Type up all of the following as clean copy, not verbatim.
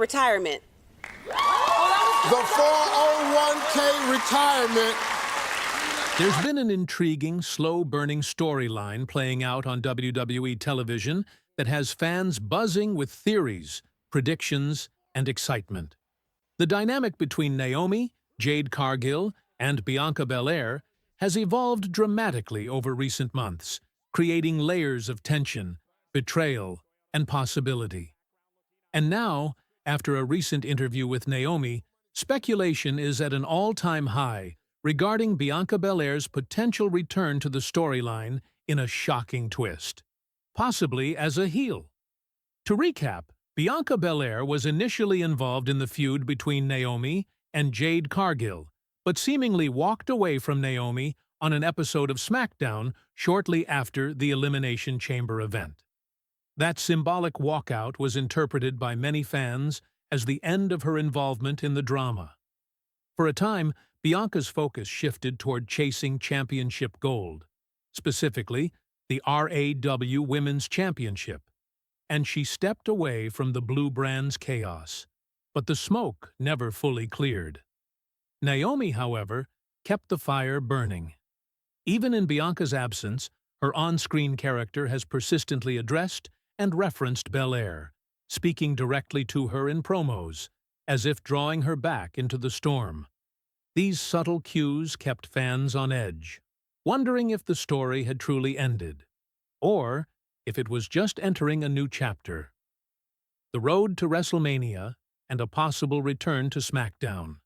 Retirement. The 401k retirement. There's been an intriguing, slow-burning storyline playing out on WWE television that has fans buzzing with theories, predictions, and excitement. The dynamic between Naomi, Jade Cargill, and Bianca Belair has evolved dramatically over recent months, creating layers of tension, betrayal, and possibility. And now, after a recent interview with Naomi, speculation is at an all-time high regarding Bianca Belair's potential return to the storyline in a shocking twist, possibly as a heel. To recap, Bianca Belair was initially involved in the feud between Naomi and Jade Cargill, but seemingly walked away from Naomi on an episode of SmackDown shortly after the Elimination Chamber event. That symbolic walkout was interpreted by many fans as the end of her involvement in the drama. For a time, Bianca's focus shifted toward chasing championship gold, specifically the RAW Women's Championship, and she stepped away from the Blue brand's chaos. But the smoke never fully cleared. Naomi, however, kept the fire burning. Even in Bianca's absence, her on-screen character has persistently addressed and referenced Belair, speaking directly to her in promos, as if drawing her back into the storm. These subtle cues kept fans on edge, wondering if the story had truly ended, or if it was just entering a new chapter. The road to WrestleMania and a possible return to SmackDown.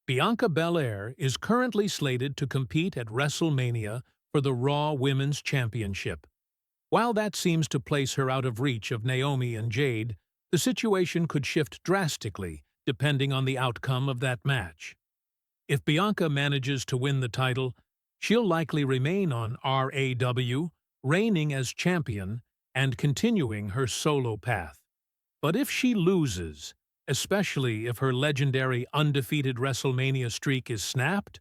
Bianca Belair is currently slated to compete at WrestleMania for the Raw Women's Championship. While that seems to place her out of reach of Naomi and Jade, the situation could shift drastically depending on the outcome of that match. If Bianca manages to win the title, she'll likely remain on RAW, reigning as champion and continuing her solo path. But if she loses, especially if her legendary undefeated WrestleMania streak is snapped,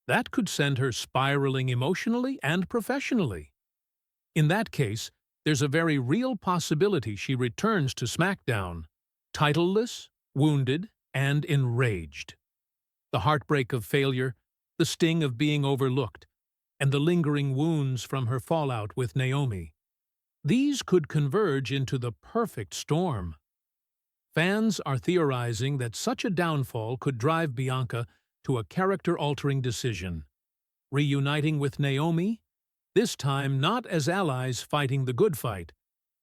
that could send her spiraling emotionally and professionally. In that case, there's a very real possibility she returns to SmackDown, titleless, wounded, and enraged. The heartbreak of failure, the sting of being overlooked, and the lingering wounds from her fallout with Naomi. These could converge into the perfect storm. Fans are theorizing that such a downfall could drive Bianca to a character-altering decision, reuniting with Naomi, this time not as allies fighting the good fight,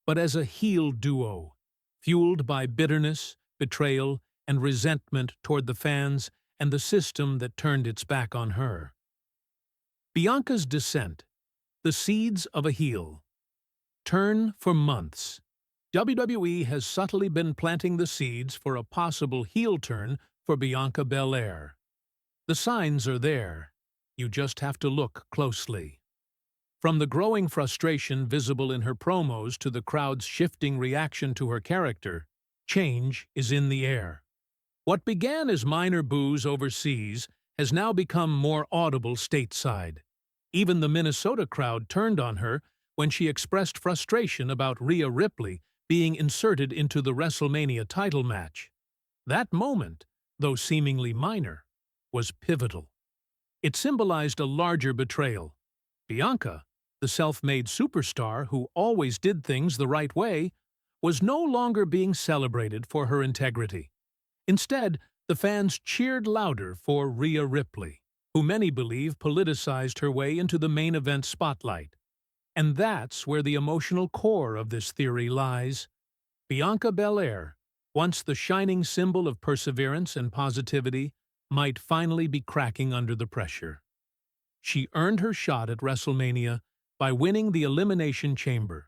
but as a heel duo, fueled by bitterness, betrayal, and resentment toward the fans and the system that turned its back on her. Bianca's descent, the seeds of a heel. Turn for months. WWE has subtly been planting the seeds for a possible heel turn for Bianca Belair. The signs are there. You just have to look closely. From the growing frustration visible in her promos to the crowd's shifting reaction to her character, change is in the air. What began as minor boos overseas has now become more audible stateside. Even the Minnesota crowd turned on her when she expressed frustration about Rhea Ripley being inserted into the WrestleMania title match. That moment, though seemingly minor, was pivotal. It symbolized a larger betrayal. Bianca, the self-made superstar who always did things the right way, was no longer being celebrated for her integrity. Instead, the fans cheered louder for Rhea Ripley, who many believe politicized her way into the main event spotlight. And that's where the emotional core of this theory lies. Bianca Belair, once the shining symbol of perseverance and positivity, might finally be cracking under the pressure. She earned her shot at WrestleMania by winning the Elimination Chamber,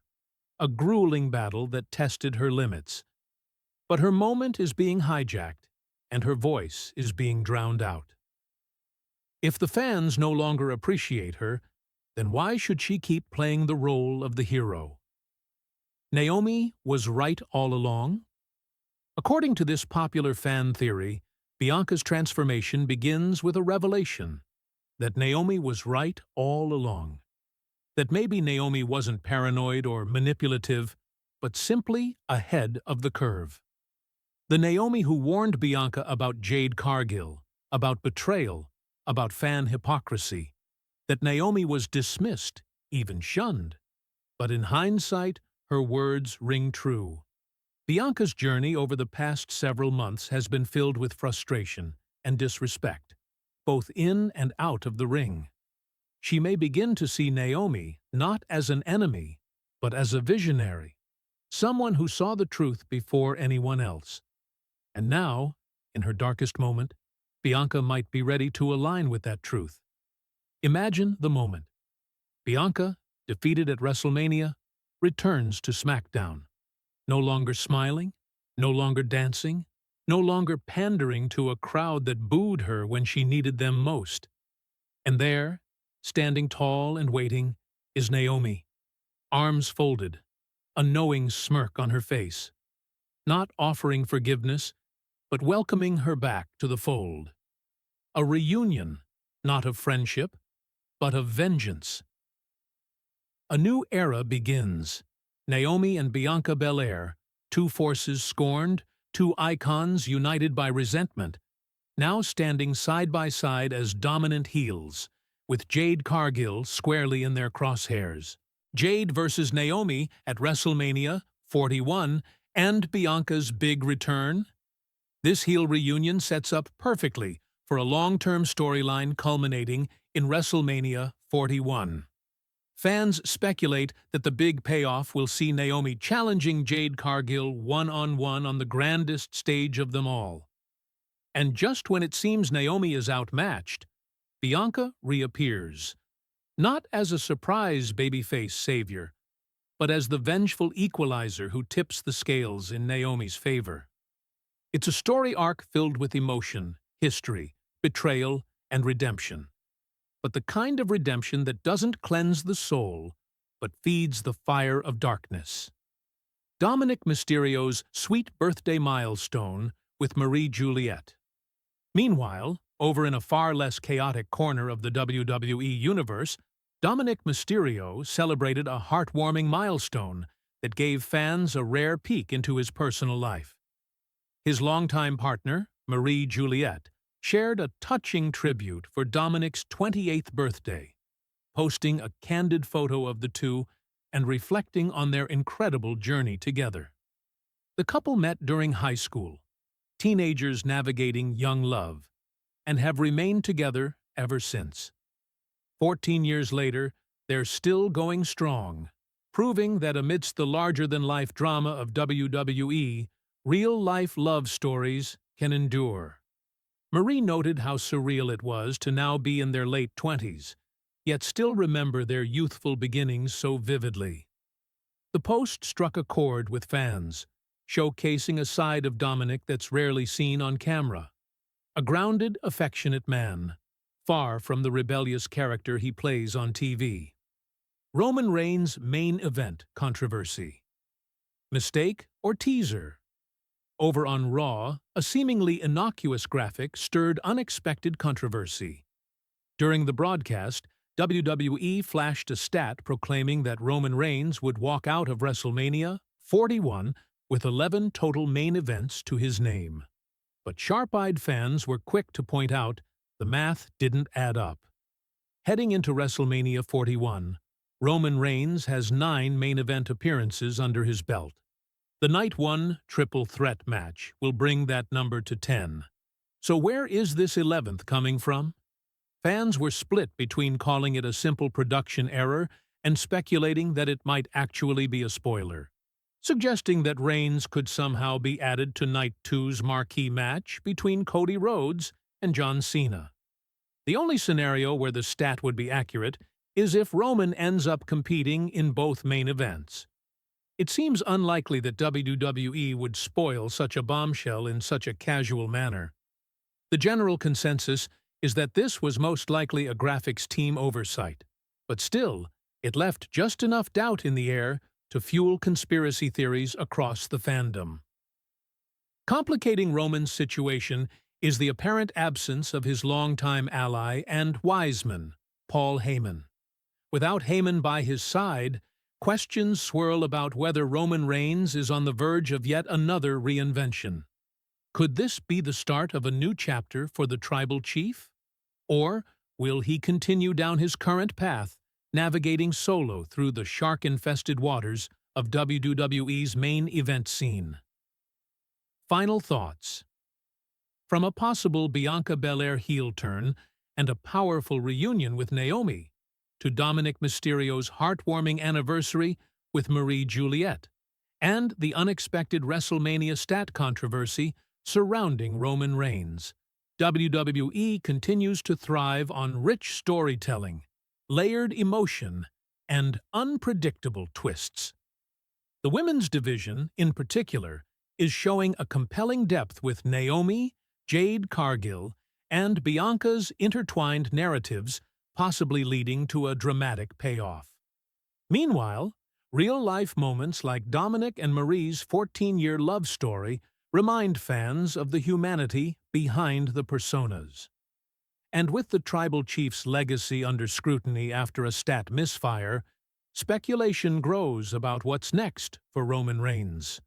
a grueling battle that tested her limits. But her moment is being hijacked, and her voice is being drowned out. If the fans no longer appreciate her, then why should she keep playing the role of the hero? Naomi was right all along? According to this popular fan theory, Bianca's transformation begins with a revelation that Naomi was right all along. That maybe Naomi wasn't paranoid or manipulative, but simply ahead of the curve. The Naomi who warned Bianca about Jade Cargill, about betrayal, about fan hypocrisy, that Naomi was dismissed, even shunned. But in hindsight, her words ring true. Bianca's journey over the past several months has been filled with frustration and disrespect, both in and out of the ring. She may begin to see Naomi not as an enemy, but as a visionary, someone who saw the truth before anyone else. And now, in her darkest moment, Bianca might be ready to align with that truth. Imagine the moment. Bianca, defeated at WrestleMania, returns to SmackDown. No longer smiling, no longer dancing, no longer pandering to a crowd that booed her when she needed them most. And there, standing tall and waiting, is Naomi, arms folded, a knowing smirk on her face, not offering forgiveness, but welcoming her back to the fold. A reunion, not of friendship, but of vengeance. A new era begins. Naomi and Bianca Belair, two forces scorned, two icons united by resentment, now standing side by side as dominant heels, with Jade Cargill squarely in their crosshairs. Jade versus Naomi at WrestleMania 41 and Bianca's big return. This heel reunion sets up perfectly for a long-term storyline culminating in WrestleMania 41. Fans speculate that the big payoff will see Naomi challenging Jade Cargill one-on-one on the grandest stage of them all. And just when it seems Naomi is outmatched, Bianca reappears, not as a surprise babyface savior, but as the vengeful equalizer who tips the scales in Naomi's favor. It's a story arc filled with emotion, history, betrayal, and redemption. But the kind of redemption that doesn't cleanse the soul, but feeds the fire of darkness. Dominik Mysterio's sweet birthday milestone with Marie Juliet. Meanwhile, over in a far less chaotic corner of the WWE universe, Dominik Mysterio celebrated a heartwarming milestone that gave fans a rare peek into his personal life. His longtime partner, Marie Juliet, shared a touching tribute for Dominik's 28th birthday, posting a candid photo of the two and reflecting on their incredible journey together. The couple met during high school, teenagers navigating young love, and have remained together ever since. 14 years later, they're still going strong, proving that amidst the larger-than-life drama of WWE, real-life love stories can endure. Marie noted how surreal it was to now be in their late 20s, yet still remember their youthful beginnings so vividly. The post struck a chord with fans, showcasing a side of Dominik that's rarely seen on camera. A grounded, affectionate man, far from the rebellious character he plays on TV. Roman Reigns' main event controversy. Mistake or teaser? Over on Raw, a seemingly innocuous graphic stirred unexpected controversy. During the broadcast, WWE flashed a stat proclaiming that Roman Reigns would walk out of WrestleMania 41 with 11 total main events to his name. But sharp-eyed fans were quick to point out the math didn't add up. Heading into WrestleMania 41, Roman Reigns has 9 main event appearances under his belt. The Night 1 triple threat match will bring that number to 10. So where is this 11th coming from? Fans were split between calling it a simple production error and speculating that it might actually be a spoiler, suggesting that Reigns could somehow be added to Night 2's marquee match between Cody Rhodes and John Cena. The only scenario where the stat would be accurate is if Roman ends up competing in both main events. It seems unlikely that WWE would spoil such a bombshell in such a casual manner. The general consensus is that this was most likely a graphics team oversight, but still, it left just enough doubt in the air to fuel conspiracy theories across the fandom. Complicating Roman's situation is the apparent absence of his longtime ally and wiseman, Paul Heyman. Without Heyman by his side, questions swirl about whether Roman Reigns is on the verge of yet another reinvention. Could this be the start of a new chapter for the tribal chief? Or will he continue down his current path, navigating solo through the shark-infested waters of WWE's main event scene? Final thoughts. From a possible Bianca Belair heel turn and a powerful reunion with Naomi, to Dominik Mysterio's heartwarming anniversary with Marie Juliet, and the unexpected WrestleMania stat controversy surrounding Roman Reigns, WWE continues to thrive on rich storytelling, layered emotion, and unpredictable twists. The women's division, in particular, is showing a compelling depth with Naomi, Jade Cargill, and Bianca's intertwined narratives possibly leading to a dramatic payoff. Meanwhile, real-life moments like Dominik and Marie's 14-year love story remind fans of the humanity behind the personas. And with the tribal chief's legacy under scrutiny after a stat misfire, speculation grows about what's next for Roman Reigns.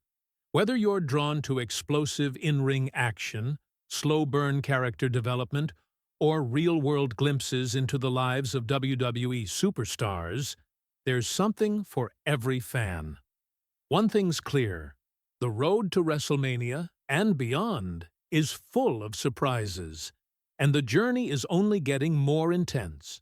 Whether you're drawn to explosive in-ring action, slow-burn character development, or real-world glimpses into the lives of WWE superstars, there's something for every fan. One thing's clear: the road to WrestleMania and beyond is full of surprises, and the journey is only getting more intense.